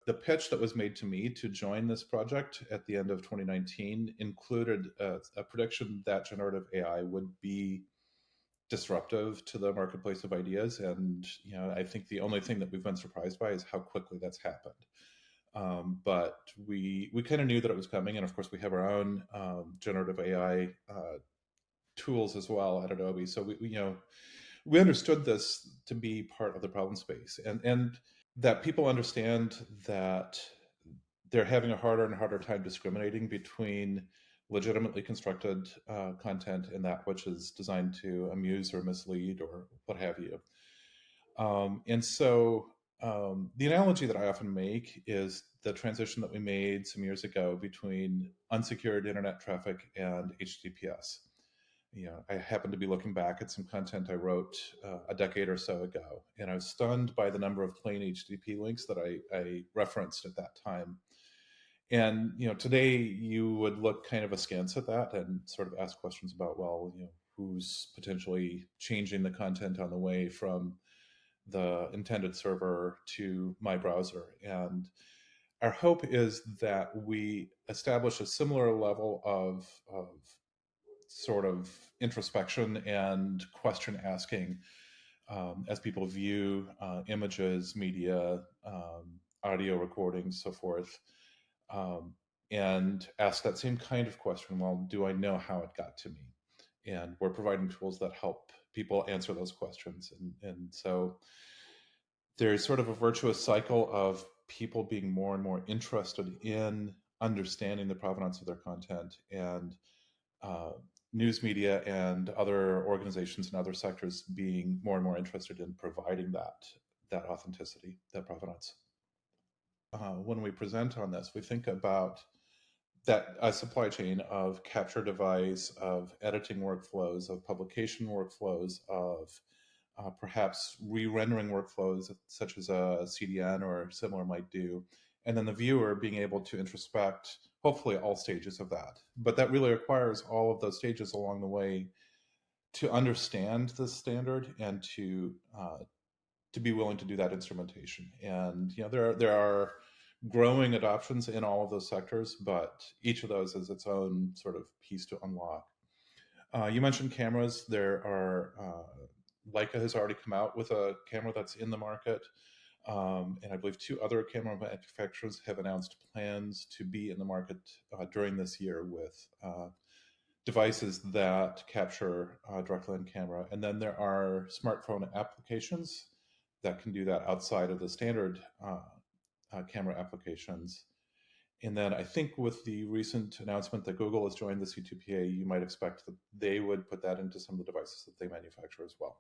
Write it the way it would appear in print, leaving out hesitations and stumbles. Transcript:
the pitch that was made to me to join this project at the end of 2019 included a prediction that generative AI would be disruptive to the marketplace of ideas. And I think the only thing that we've been surprised by is how quickly that's happened. But we kind of knew that it was coming, and of course we have our own generative AI tools as well at Adobe. So we understood this to be part of the problem space, and that people understand that they're having a harder and harder time discriminating between legitimately constructed content and that which is designed to amuse or mislead or what have you. And so the analogy that I often make is the transition that we made some years ago between unsecured internet traffic and HTTPS. I happen to be looking back at some content I wrote a decade or so ago, and I was stunned by the number of plain HTTP links that I referenced at that time. And today you would look kind of askance at that and sort of ask questions about, well, who's potentially changing the content on the way from the intended server to my browser. And our hope is that we establish a similar level of sort of introspection and question asking as people view images, media, audio recordings, so forth, and ask that same kind of question. Well, do I know how it got to me? And we're providing tools that help people answer those questions. And so there's sort of a virtuous cycle of people being more and more interested in understanding the provenance of their content, and news media and other organizations in other sectors being more and more interested in providing that authenticity, that provenance. When we present on this, we think about that a supply chain of capture device, of editing workflows, of publication workflows, of perhaps re-rendering workflows such as a CDN or similar might do, and then the viewer being able to introspect hopefully all stages of that. But that really requires all of those stages along the way to understand the standard and to be willing to do that instrumentation. And there are growing adoptions in all of those sectors, but each of those is its own sort of piece to unlock. You mentioned cameras. There are Leica has already come out with a camera that's in the market. And I believe 2 other camera manufacturers have announced plans to be in the market during this year with devices that capture directly on camera. And then there are smartphone applications that can do that outside of the standard camera applications. And then I think with the recent announcement that Google has joined the C2PA, you might expect that they would put that into some of the devices that they manufacture as well.